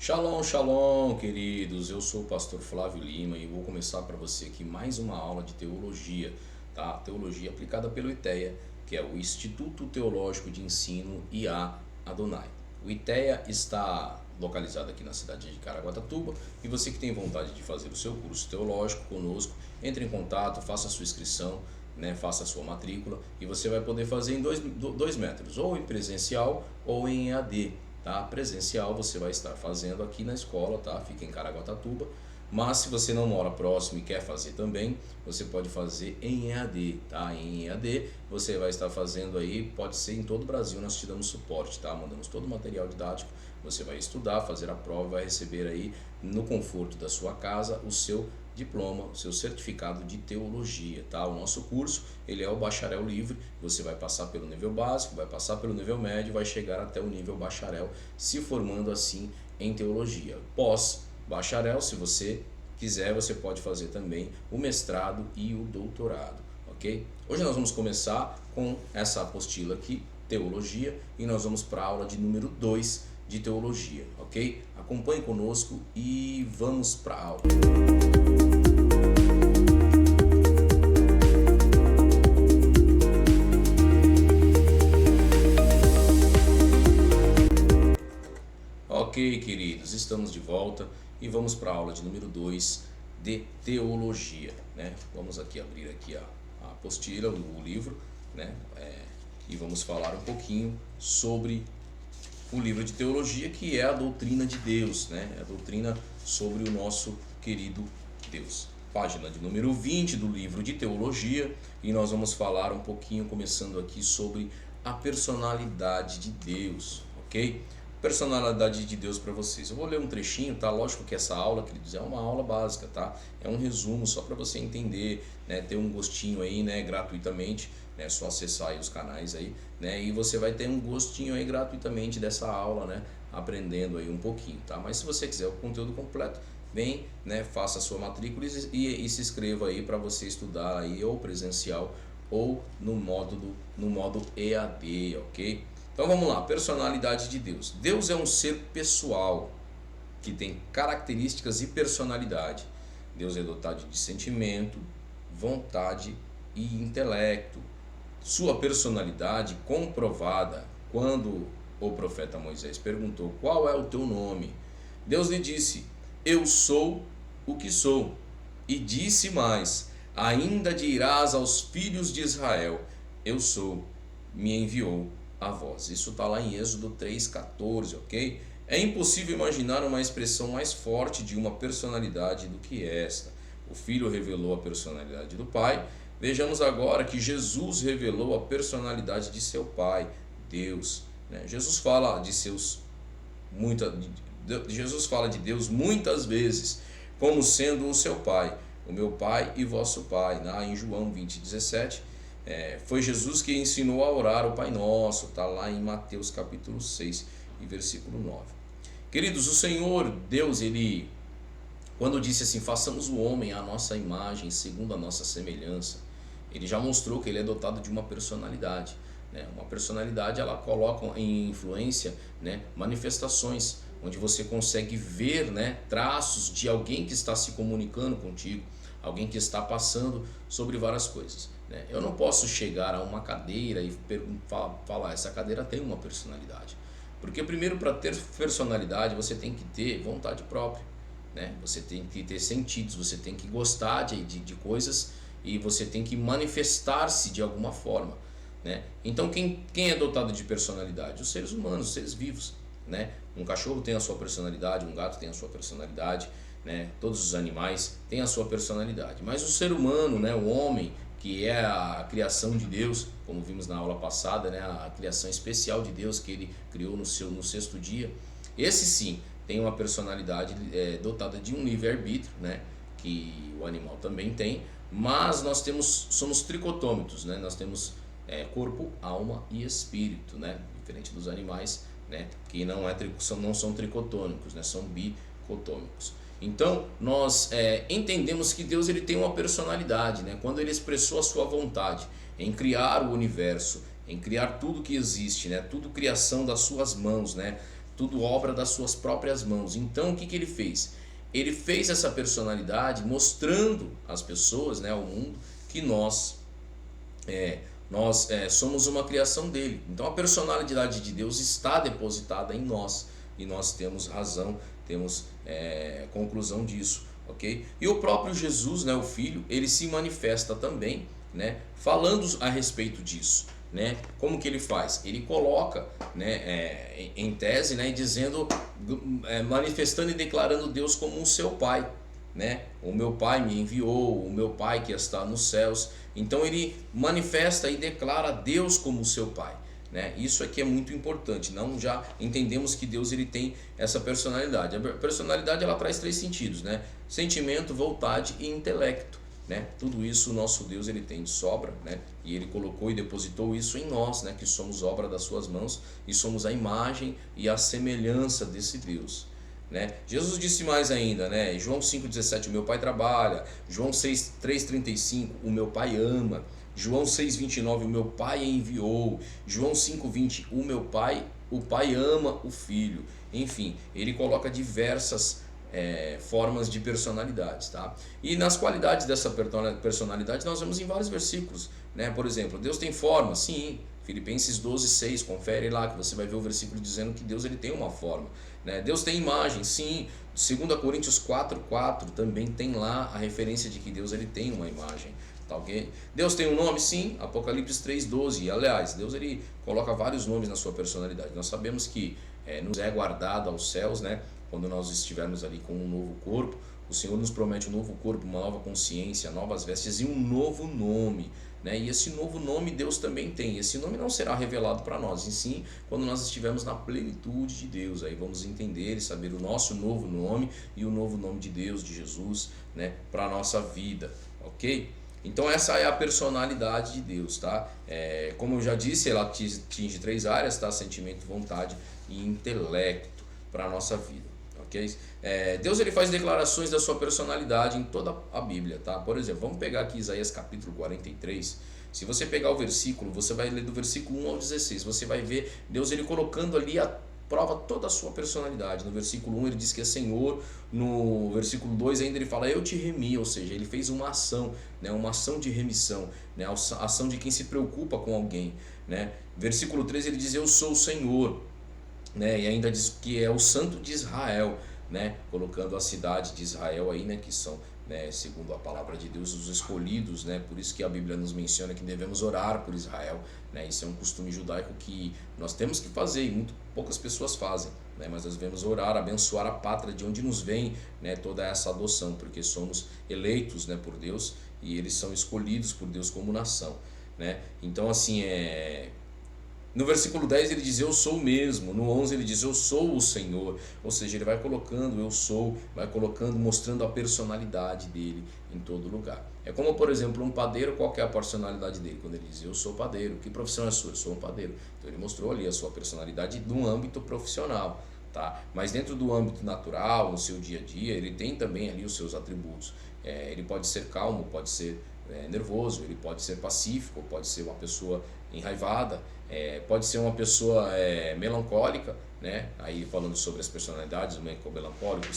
Shalom, shalom, queridos. Eu sou o pastor Flávio Lima e vou começar para você aqui mais uma aula de teologia, tá? Teologia aplicada pelo ITEA, que é o Instituto Teológico de Ensino IA Adonai. O ITEA está localizado aqui na cidade de Caraguatatuba e você que tem vontade de fazer o seu curso teológico conosco, entre em contato, faça a sua inscrição, faça a sua matrícula e você vai poder fazer em dois métodos, ou em presencial ou em EAD. Tá? Presencial você vai estar fazendo aqui na escola, tá? Fica em Caraguatatuba, mas se você não mora próximo e quer fazer também, você pode fazer em EAD, tá? Em EAD você vai estar fazendo aí, pode ser em todo o Brasil, nós te damos suporte, tá? Mandamos todo o material didático, você vai estudar, fazer a prova, vai receber aí no conforto da sua casa o seu diploma, o seu certificado de teologia, tá? O nosso curso, ele é o bacharel livre, você vai passar pelo nível básico, vai passar pelo nível médio, vai chegar até o nível bacharel, se formando assim em teologia. Pós bacharel, se você quiser, você pode fazer também o mestrado e o doutorado, ok? Hoje nós vamos começar com essa apostila aqui, teologia, e nós vamos para a aula de número 2 de teologia, ok? Acompanhe conosco e vamos para a aula. Ok, queridos, estamos de volta e vamos para a aula de número 2 de teologia, né? Vamos aqui abrir aqui a apostila, o livro, né? E vamos falar um pouquinho sobre o livro de teologia, que é a doutrina de Deus, né? A doutrina sobre o nosso querido Deus. Página de número 20 do livro de teologia, e nós vamos falar um pouquinho, começando aqui, sobre a personalidade de Deus, ok? Personalidade de Deus para vocês. Eu vou ler um trechinho, tá? Lógico que essa aula, queridos, é uma aula básica, tá? É um resumo só para você entender, né? Ter um gostinho aí, né? Gratuitamente, né? Só acessar aí os canais aí, né? E você vai ter um gostinho aí gratuitamente dessa aula, né? Aprendendo aí um pouquinho, tá? Mas se você quiser o conteúdo completo, vem, né? Faça a sua matrícula e se inscreva aí para você estudar aí ou presencial ou no modo EAD, ok? Então vamos lá, personalidade de Deus. Deus é um ser pessoal que tem características e personalidade. Deus é dotado de sentimento, vontade e intelecto. Sua personalidade comprovada quando o profeta Moisés perguntou: qual é o teu nome? Deus lhe disse: eu sou o que sou. E disse mais: ainda dirás aos filhos de Israel: eu sou, me enviou a voz. Isso está lá em Êxodo 3,14, ok? É impossível imaginar uma expressão mais forte de uma personalidade do que esta. O Filho revelou a personalidade do Pai. Vejamos agora que Jesus revelou a personalidade de seu Pai, Deus, né? Jesus fala de Deus muitas vezes como sendo o seu Pai, o meu Pai e vosso Pai. Lá em João 20:17, foi Jesus que ensinou a orar o Pai Nosso, está lá em Mateus capítulo 6 e versículo 9. Queridos, o Senhor Deus, ele, quando disse assim: façamos o homem à nossa imagem, segundo a nossa semelhança, ele já mostrou que ele é dotado de uma personalidade, né? Uma personalidade, ela coloca em influência, né, manifestações, onde você consegue ver, né, traços de alguém que está se comunicando contigo, alguém que está passando sobre várias coisas, né? Eu não posso chegar a uma cadeira e falar: essa cadeira tem uma personalidade. Porque primeiro, para ter personalidade, você tem que ter vontade própria, né? Você tem que ter sentidos, você tem que gostar de coisas e você tem que manifestar-se de alguma forma, né? Então quem é dotado de personalidade? Os seres humanos, os seres vivos, né? Um cachorro tem a sua personalidade, um gato tem a sua personalidade, né? Todos os animais têm a sua personalidade. Mas o ser humano, né? O homem, que é a criação de Deus, como vimos na aula passada, né? A criação especial de Deus que ele criou no sexto dia, esse sim tem uma personalidade dotada de um livre-arbítrio, né? Que o animal também tem, mas nós somos tricotômicos, né? Nós temos corpo, alma e espírito, né? Diferente dos animais, né? Que não são tricotômicos, né? São bicotômicos. Então nós entendemos que Deus, ele tem uma personalidade, né? Quando ele expressou a sua vontade em criar o universo, em criar tudo que existe, né? Tudo criação das suas mãos, né? tudo obra das suas próprias mãos. Então o que ele fez? Ele fez essa personalidade mostrando às pessoas, né, ao mundo, que nós somos uma criação dele. Então a personalidade de Deus está depositada em nós e nós temos razão, temos conclusão disso, ok? E o próprio Jesus, né, o Filho, ele se manifesta também, né, falando a respeito disso, né? Como que ele faz? Ele coloca, né, em tese, né, dizendo, manifestando e declarando Deus como o seu Pai, né? O meu Pai me enviou, o meu Pai que está nos céus. Então ele manifesta e declara Deus como o seu Pai, né? Isso aqui é muito importante. Não, já entendemos que Deus ele tem essa personalidade. A personalidade ela traz 3 sentidos, né? Sentimento, vontade e intelecto, né? Tudo isso o nosso Deus ele tem de sobra, né? E ele colocou e depositou isso em nós, né? Que somos obra das suas mãos e somos a imagem e a semelhança desse Deus, né? Jesus disse mais ainda, né? João 5,17, o meu Pai trabalha. João 3,35, o meu Pai ama. João 6,29, o meu Pai enviou. João 5,20, o Pai ama o Filho. Enfim, ele coloca diversas formas de personalidades, tá? E nas qualidades dessa personalidade nós vemos em vários versículos, né? Por exemplo, Deus tem forma, sim. Filipenses 12,6, confere lá que você vai ver o versículo dizendo que Deus ele tem uma forma, né? Deus tem imagem, sim. 2 Coríntios 4,4 também tem lá a referência de que Deus ele tem uma imagem, tá ok? Deus tem um nome, sim. Apocalipse 3,12, aliás, Deus ele coloca vários nomes na sua personalidade. Nós sabemos que nos é guardado aos céus, né? Quando nós estivermos ali com um novo corpo, o Senhor nos promete um novo corpo, uma nova consciência, novas vestes e um novo nome, né? E esse novo nome Deus também tem. Esse nome não será revelado para nós, e sim quando nós estivermos na plenitude de Deus. Aí vamos entender e saber o nosso novo nome e o novo nome de Deus, de Jesus, né? Para a nossa vida, ok? Então essa é a personalidade de Deus, tá? Como eu já disse, ela atinge 3 áreas, tá? Sentimento, vontade e intelecto para a nossa vida. Okay? Deus ele faz declarações da sua personalidade em toda a Bíblia, tá? Por exemplo, vamos pegar aqui Isaías capítulo 43. Se você pegar o versículo, você vai ler do versículo 1 ao 16. Você vai ver Deus ele colocando ali a prova toda a sua personalidade. No versículo 1 ele diz que é Senhor. No versículo 2 ainda ele fala eu te remi, ou seja, ele fez uma ação, né? Uma ação de remissão, né? A ação de quem se preocupa com alguém, né? Versículo 3 ele diz eu sou o Senhor, né? E ainda diz que é o Santo de Israel, né? Colocando a cidade de Israel aí, né? Que são, né, segundo a palavra de Deus, os escolhidos, né? Por isso que a Bíblia nos menciona que devemos orar por Israel, né? Isso é um costume judaico que nós temos que fazer e muito poucas pessoas fazem, né? Mas nós devemos orar, abençoar a pátria de onde nos vem, né, toda essa adoção, porque somos eleitos, né, por Deus e eles são escolhidos por Deus como nação, né? Então assim no versículo 10 ele diz eu sou o mesmo, no 11 ele diz eu sou o Senhor, ou seja, ele vai colocando eu sou, vai colocando, mostrando a personalidade dele em todo lugar. É como por exemplo um padeiro, qual que é a personalidade dele? Quando ele diz eu sou padeiro, que profissão é sua? Eu sou um padeiro. Então ele mostrou ali a sua personalidade no âmbito profissional, tá? Mas dentro do âmbito natural, no seu dia a dia, ele tem também ali os seus atributos. Ele pode ser calmo, pode ser nervoso, ele pode ser pacífico, pode ser uma pessoa enraivada, pode ser uma pessoa melancólica, né? Aí falando sobre as personalidades, o melancólico, o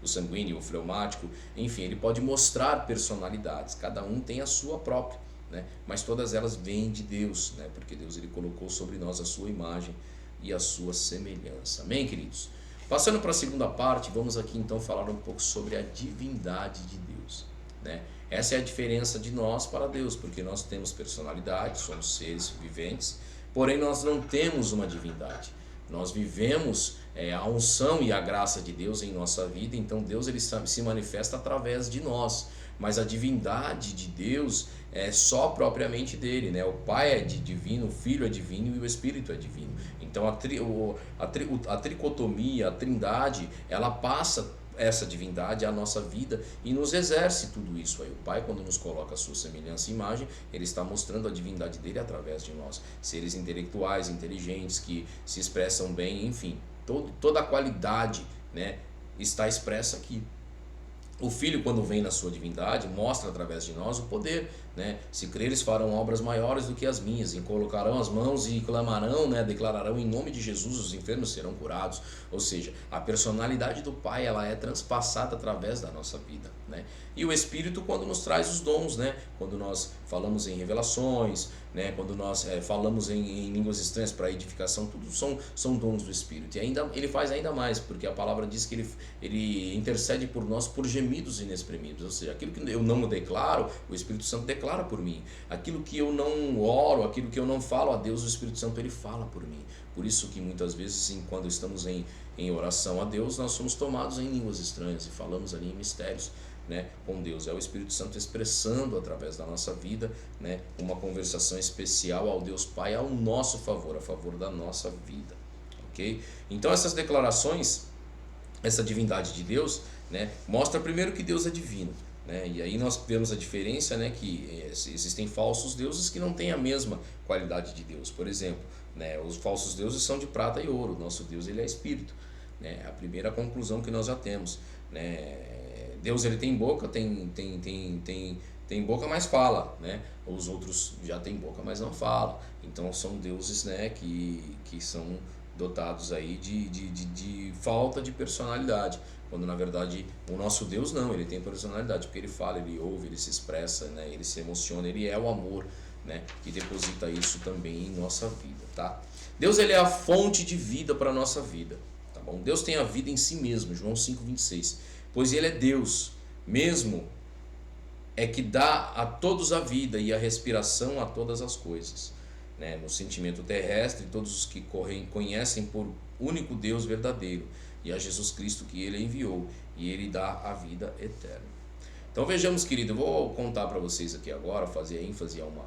sanguíneo, o fleumático, enfim, ele pode mostrar personalidades, cada um tem a sua própria, né? Mas todas elas vêm de Deus, né? Porque Deus ele colocou sobre nós a sua imagem e a sua semelhança. Amém, queridos? Passando para a segunda parte, vamos aqui então falar um pouco sobre a divindade de Deus, né? Essa é a diferença de nós para Deus, porque nós temos personalidade, somos seres viventes, porém nós não temos uma divindade. Nós vivemos a unção e a graça de Deus em nossa vida, então Deus ele se manifesta através de nós, mas a divindade de Deus é só propriamente dele, né? O Pai é divino, o Filho é divino e o Espírito é divino. Então a tricotomia, a trindade, ela passa essa divindade à nossa vida e nos exerce tudo isso aí. O Pai, quando nos coloca a sua semelhança e imagem, ele está mostrando a divindade dele através de nós, seres intelectuais, inteligentes, que se expressam bem, enfim, toda a qualidade, né, está expressa aqui. O Filho, quando vem na sua divindade, mostra através de nós o poder, né? Se creres, farão obras maiores do que as minhas, e colocarão as mãos e clamarão, né? Declararão em nome de Jesus, os enfermos serão curados. Ou seja, a personalidade do Pai, ela é transpassada através da nossa vida, né? E o Espírito, quando nos traz os dons, né? Quando nós falamos em revelações, né? Quando nós falamos em línguas estranhas para edificação, tudo são dons do Espírito. E ainda ele faz ainda mais, porque a palavra diz que ele intercede por nós por gemidos inexprimidos. Ou seja, aquilo que eu não declaro, o Espírito Santo declara por mim. Aquilo que eu não oro, aquilo que eu não falo a Deus, o Espírito Santo ele fala por mim. Por isso que muitas vezes, quando estamos em oração a Deus, nós somos tomados em línguas estranhas e falamos ali em mistérios, né, com Deus. É o Espírito Santo expressando através da nossa vida, né, uma conversação especial ao Deus Pai ao nosso favor, a favor da nossa vida, ok? Então essas declarações, essa divindade de Deus, né, mostra primeiro que Deus é divino, né, e aí nós vemos a diferença, né, que existem falsos deuses que não têm a mesma qualidade de Deus. Por exemplo, né, os falsos deuses são de prata e ouro, nosso Deus ele é espírito, né, é a primeira conclusão que nós já temos, né. Deus ele tem boca, tem boca, mas fala, né? Os outros já têm boca, mas não falam. Então são deuses, né, que são dotados aí de falta de personalidade. Quando na verdade o nosso Deus não, ele tem personalidade, porque ele fala, ele ouve, ele se expressa, né? Ele se emociona, ele é o amor, né? Que deposita isso também em nossa vida, tá? Deus ele é a fonte de vida para a nossa vida, tá bom? Deus tem a vida em si mesmo, João 5,26. Pois ele é Deus, mesmo é que dá a todos a vida e a respiração a todas as coisas, né? No sentimento terrestre, todos os que conhecem por único Deus verdadeiro e a Jesus Cristo que ele enviou, e ele dá a vida eterna. Então vejamos, querido, eu vou contar para vocês aqui agora, fazer ênfase a uma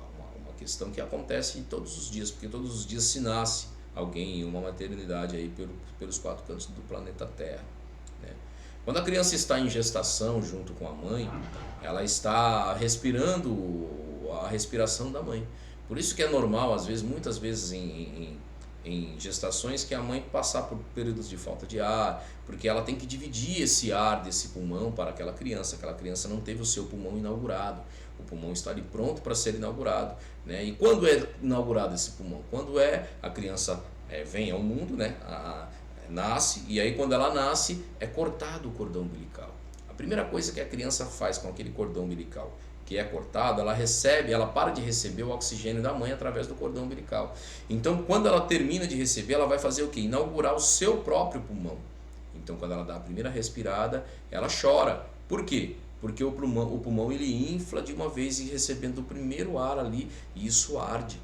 questão que acontece todos os dias, porque todos os dias se nasce alguém em uma maternidade aí pelos 4 cantos do planeta Terra, né? Quando a criança está em gestação junto com a mãe, ela está respirando a respiração da mãe. Por isso que é normal, às vezes, muitas vezes em gestações, que a mãe passar por períodos de falta de ar, porque ela tem que dividir esse ar desse pulmão para aquela criança. Aquela criança não teve o seu pulmão inaugurado. O pulmão está ali pronto para ser inaugurado, né? E quando é inaugurado esse pulmão? Quando a criança vem ao mundo, né? Nasce, e aí quando ela nasce é cortado o cordão umbilical. A primeira coisa que a criança faz com aquele cordão umbilical que é cortado, ela para de receber o oxigênio da mãe através do cordão umbilical. Então quando ela termina de receber, ela vai fazer o quê? Inaugurar o seu próprio pulmão. Então quando ela dá a primeira respirada, ela chora. Por quê? Porque o pulmão ele infla de uma vez e recebendo o primeiro ar ali, e isso arde.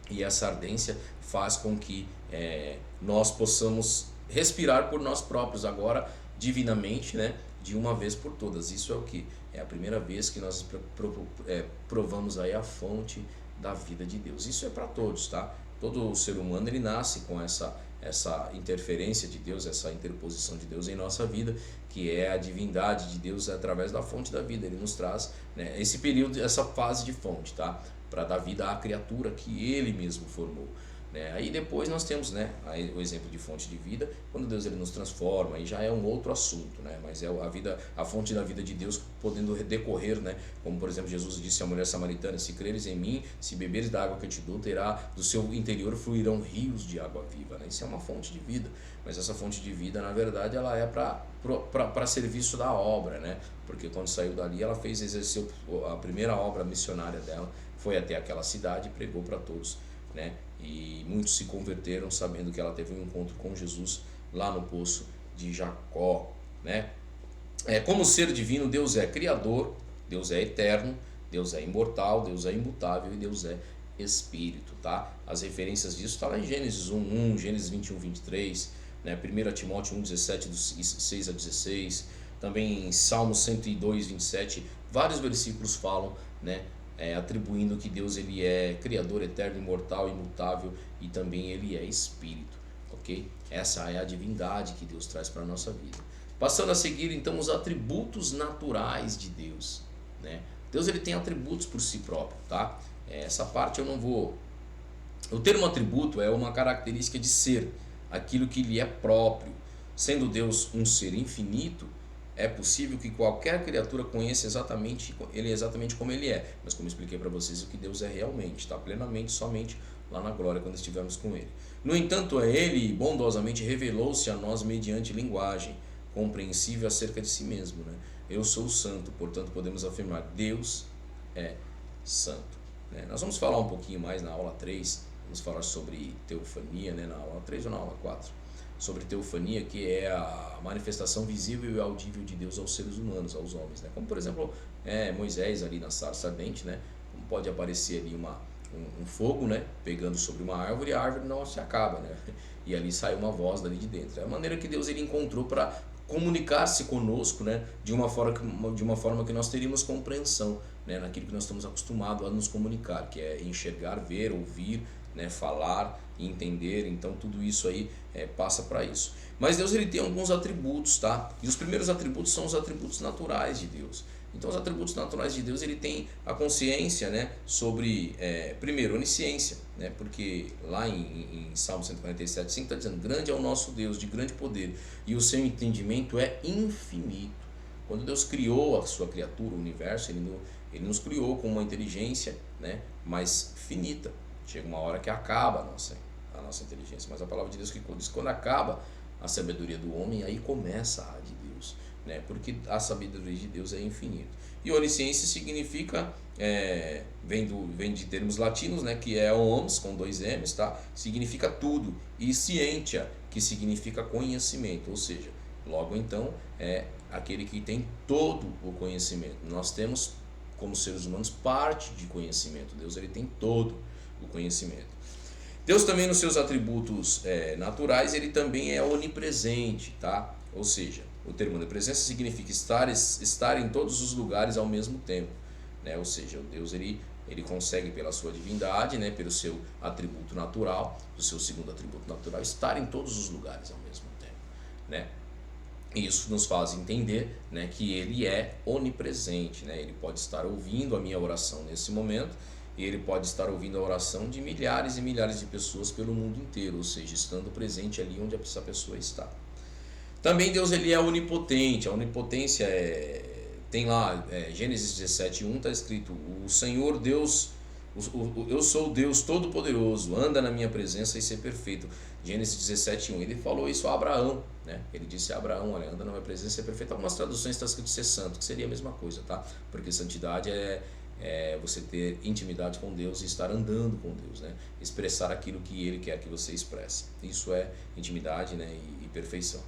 E essa ardência faz com que nós possamos respirar por nós próprios agora, divinamente, né? De uma vez por todas. Isso é o que? É a primeira vez que nós provamos aí a fonte da vida de Deus. Isso é para todos, tá? Todo ser humano ele nasce com essa interferência de Deus, essa interposição de Deus em nossa vida, que é a divindade de Deus através da fonte da vida. Ele nos traz, né, esse período, essa fase de fonte, tá? Para dar vida à criatura que ele mesmo formou, né? Aí depois nós temos, né, aí o exemplo de fonte de vida, quando Deus ele nos transforma, aí já é um outro assunto, né? Mas é a fonte da vida de Deus podendo decorrer, né? Como por exemplo Jesus disse à mulher samaritana: se creres em mim, se beberes da água que eu te dou, do seu interior fluirão rios de água viva, né? Isso é uma fonte de vida, mas essa fonte de vida na verdade ela é para serviço da obra, né? Porque quando saiu dali ela exerceu a primeira obra missionária dela, foi até aquela cidade e pregou para todos, né? E muitos se converteram sabendo que ela teve um encontro com Jesus lá no poço de Jacó, né? Como ser divino, Deus é criador, Deus é eterno, Deus é imortal, Deus é imutável e Deus é espírito, tá? As referências disso estão lá em Gênesis 1:1, Gênesis 21:23, né? 1 Timóteo 1:17, dos 6 a 16, também em Salmos 102:27, vários versículos falam, né? Atribuindo que Deus ele é criador, eterno, imortal, imutável e também ele é espírito, ok? Essa é a divindade que Deus traz para a nossa vida. Passando a seguir então os atributos naturais de Deus, né? Deus ele tem atributos por si próprio, tá? Essa parte eu não vou... O termo atributo é uma característica de ser, aquilo que lhe é próprio. Sendo Deus um ser infinito, é possível que qualquer criatura conheça exatamente como ele é, mas como eu expliquei para vocês, o que Deus é realmente, está plenamente, somente lá na glória, quando estivermos com ele. No entanto, ele bondosamente revelou-se a nós mediante linguagem compreensível acerca de si mesmo, né? Eu sou santo, portanto podemos afirmar, Deus é santo, né? Nós vamos falar um pouquinho mais na aula 3, vamos falar sobre teofania, né? Na aula 3 ou na aula 4, sobre teofania, que é a manifestação visível e audível de Deus aos seres humanos, aos homens, né? Como por exemplo Moisés ali na sarça ardente, né? Como pode aparecer ali um fogo, né, pegando sobre uma árvore, e a árvore não se acaba, né, e ali sai uma voz dali de dentro. É a maneira que Deus ele encontrou para comunicar-se conosco, né, de uma forma que nós teríamos compreensão, né, naquilo que nós estamos acostumados a nos comunicar, que é enxergar, ver, ouvir, né, falar, entender. Então tudo isso aí passa para isso. Mas Deus ele tem alguns atributos, tá? E os primeiros atributos são os atributos naturais de Deus. Então os atributos naturais de Deus ele tem a consciência, né, sobre, primeiro, onisciência, né, porque lá em Salmo 147,5 está dizendo, grande é o nosso Deus, de grande poder, e o seu entendimento é infinito. Quando Deus criou a sua criatura, o universo, ele nos criou com uma inteligência, né, mas finita. Chega uma hora que acaba a nossa inteligência, mas a palavra de Deus que diz que quando acaba a sabedoria do homem, aí começa a de Deus, né? Porque a sabedoria de Deus é infinita. E onisciência significa, vem de termos latinos, né? Que é omnis, com 2 M's, tá? Significa tudo. E scientia, que significa conhecimento, ou seja, logo então é aquele que tem todo o conhecimento. Nós temos, como seres humanos, parte de conhecimento. Deus ele tem todo o conhecimento. Deus também, nos seus atributos naturais, ele também é onipresente, tá? Ou seja, o termo onipresença significa estar em todos os lugares ao mesmo tempo, né? Ou seja, o Deus ele consegue, pela sua divindade, né, pelo seu atributo natural, o seu segundo atributo natural, estar em todos os lugares ao mesmo tempo, né? Isso nos faz entender, né, que ele é onipresente, né? Ele pode estar ouvindo a minha oração nesse momento, e ele pode estar ouvindo a oração de milhares e milhares de pessoas pelo mundo inteiro, ou seja, estando presente ali onde essa pessoa está. Também Deus ele é onipotente. A onipotência tem lá, Gênesis 17:1 está escrito, o Senhor Deus, eu sou o Deus Todo-Poderoso, anda na minha presença e ser perfeito. Gênesis 17:1, ele falou isso a Abraão, né? Ele disse a Abraão, olha, anda na minha presença e ser perfeito. Algumas traduções está escrito ser santo, que seria a mesma coisa, tá? Porque santidade é você ter intimidade com Deus e estar andando com Deus, né? Expressar aquilo que Ele quer que você expresse. Isso é intimidade, né? e perfeição.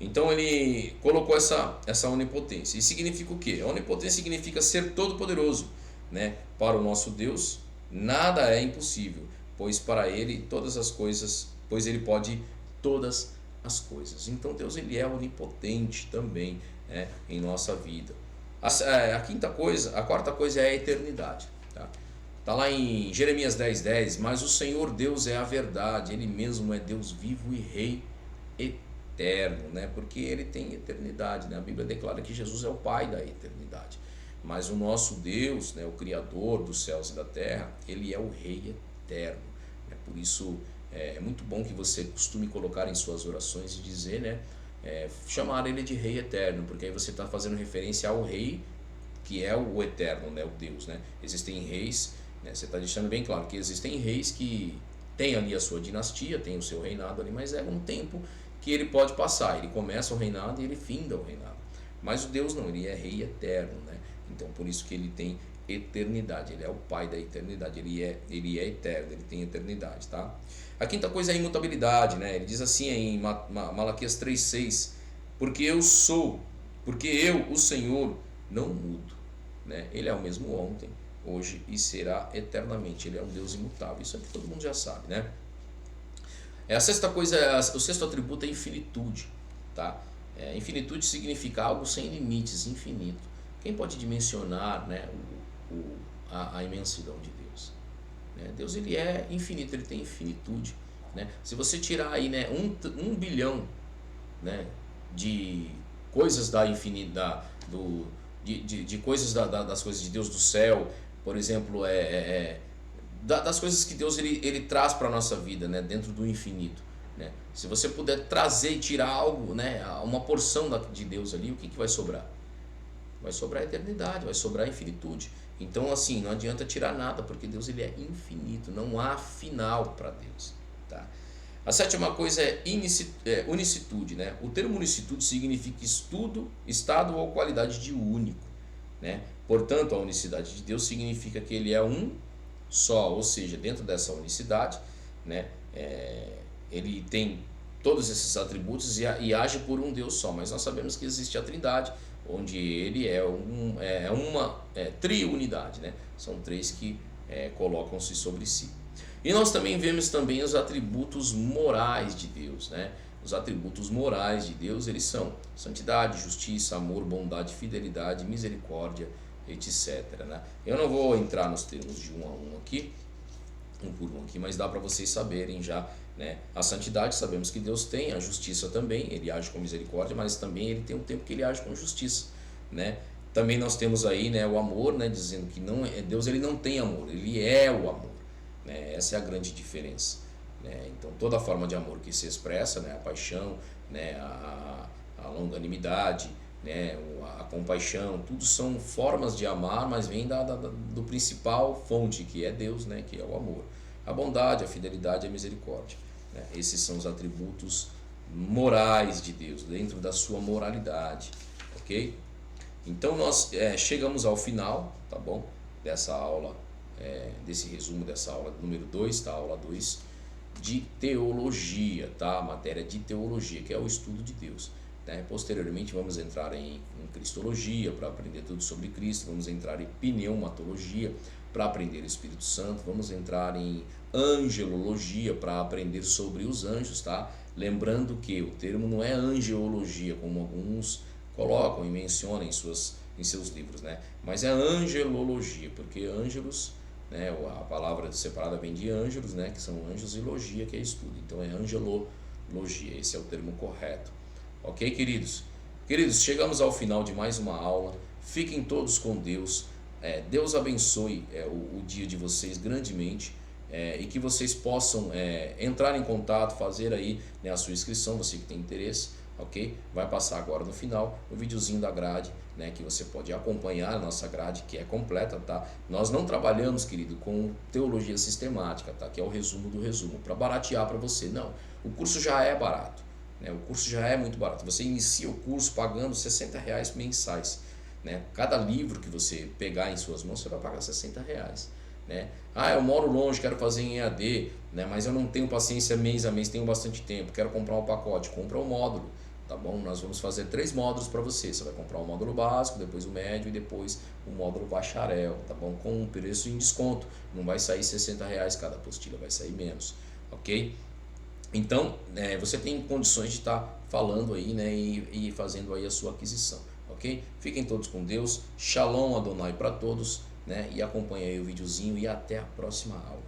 Então ele colocou essa onipotência. E significa o quê? A onipotência significa ser todo-poderoso, né? Para o nosso Deus nada é impossível, pois para Ele todas as coisas, pois Ele pode todas as coisas. Então Deus ele é onipotente também, em nossa vida. A quarta coisa é a eternidade. Tá lá em Jeremias 10:10, mas o Senhor Deus é a verdade, Ele mesmo é Deus vivo e Rei eterno, né? Porque Ele tem eternidade, né? A Bíblia declara que Jesus é o Pai da eternidade, mas o nosso Deus, né, o Criador dos céus e da terra, Ele é o Rei eterno, né? Por isso é muito bom que você costume colocar em suas orações e dizer, né, chamar Ele de Rei eterno, porque aí você está fazendo referência ao Rei que é o eterno, né, o Deus, né? Existem reis, né, você está deixando bem claro que existem reis que têm ali a sua dinastia, tem o seu reinado ali, mas é um tempo que ele pode passar, ele começa o reinado e ele finda o reinado. Mas o Deus não, ele é Rei eterno, né? Então por isso que ele tem eternidade, ele é o Pai da eternidade, ele é eterno, ele tem eternidade, tá? A quinta coisa é a imutabilidade, né? Ele diz assim em Malaquias 3:6, porque eu, o Senhor, não mudo, né? Ele é o mesmo ontem, hoje e será eternamente. Ele é um Deus imutável. Isso aqui todo mundo já sabe, né? A sexta coisa, o sexto atributo é infinitude, tá? Infinitude significa algo sem limites, infinito. Quem pode dimensionar, né, a imensidão de Deus? Deus ele é infinito, ele tem infinitude, né? Se você tirar aí, né, 1 bilhão, né, de coisas da infinidade, de coisas das coisas de Deus do céu, por exemplo, das coisas que Deus ele traz para a nossa vida, né, dentro do infinito, né? Se você puder trazer e tirar algo, né, uma porção de Deus ali, o que vai sobrar? Vai sobrar a eternidade, vai sobrar a infinitude. Então, assim, não adianta tirar nada, porque Deus ele é infinito, não há final para Deus, tá? A sétima coisa é unicitude, né? O termo unicitude significa estudo, estado ou qualidade de único, né? Portanto, a unicidade de Deus significa que ele é um só, ou seja, dentro dessa unicidade, né, ele tem todos esses atributos e age por um Deus só. Mas nós sabemos que existe a Trindade, onde ele é uma triunidade, né? São três que colocam-se sobre si. E nós também vemos também os atributos morais de Deus, né? Os atributos morais de Deus, eles são santidade, justiça, amor, bondade, fidelidade, misericórdia, etc, né? Eu não vou entrar nos termos de um a um aqui, um por um aqui, mas dá para vocês saberem já, né? A santidade sabemos que Deus tem, a justiça também, ele age com misericórdia, mas também ele tem um tempo que ele age com justiça, né? Também nós temos aí, né, o amor, né, dizendo que não Deus ele não tem amor, ele é o amor, né? Essa é a grande diferença, né? Então toda forma de amor que se expressa, né, a paixão, né, a longanimidade, né, a compaixão, tudo são formas de amar, mas vem do principal fonte, que é Deus, né, que é o amor. A bondade, a fidelidade e a misericórdia, né? Esses são os atributos morais de Deus, dentro da sua moralidade, ok? Então nós chegamos ao final, tá bom? Dessa aula, desse resumo dessa aula número 2, tá? Aula 2 de teologia, tá? A matéria de teologia, que é o estudo de Deus, né? Posteriormente vamos entrar em cristologia para aprender tudo sobre Cristo, vamos entrar em pneumatologia para aprender o Espírito Santo, vamos entrar em angelologia para aprender sobre os anjos, tá? Lembrando que o termo não é angeologia, como alguns colocam e mencionam em seus livros, né? Mas é angelologia, porque ângelos, né, a palavra separada vem de ângelos, né, que são anjos, e logia, que é estudo. Então é angelologia, esse é o termo correto. Ok, queridos? Queridos, chegamos ao final de mais uma aula. Fiquem todos com Deus. Deus abençoe o dia de vocês grandemente, e que vocês possam entrar em contato, fazer aí, né, a sua inscrição, você que tem interesse, ok? Vai passar agora no final o videozinho da grade, né, que você pode acompanhar a nossa grade, que é completa, tá? Nós não trabalhamos, querido, com teologia sistemática, tá? Que é o resumo do resumo, para baratear para você. Não, o curso já é barato, né? O curso já é muito barato. Você inicia o curso pagando R$60 mensais, né? Cada livro que você pegar em suas mãos, você vai pagar R$60, né? Ah, eu moro longe, quero fazer em EAD, né? Mas eu não tenho paciência mês a mês, tenho bastante tempo, quero comprar um pacote, compra um módulo, tá bom? Nós vamos fazer 3 módulos para você. Você vai comprar o módulo básico, depois o médio e depois o módulo bacharel, tá bom? Com um preço em desconto, não vai sair R$60 cada apostila, vai sair menos, ok? Então, você tem condições de estar falando aí, né, e fazendo aí a sua aquisição, ok? Fiquem todos com Deus, Shalom Adonai para todos, né, e acompanhe aí o videozinho e até a próxima aula.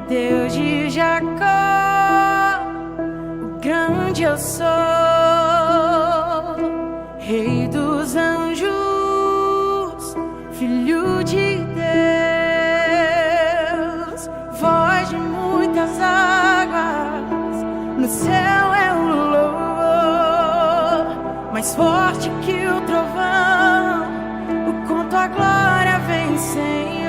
Deus de Jacó, o grande eu sou, Rei dos anjos, Filho de Deus, voz de muitas águas, no céu é o louvor, mais forte que o trovão, o quanto a glória vem, Senhor.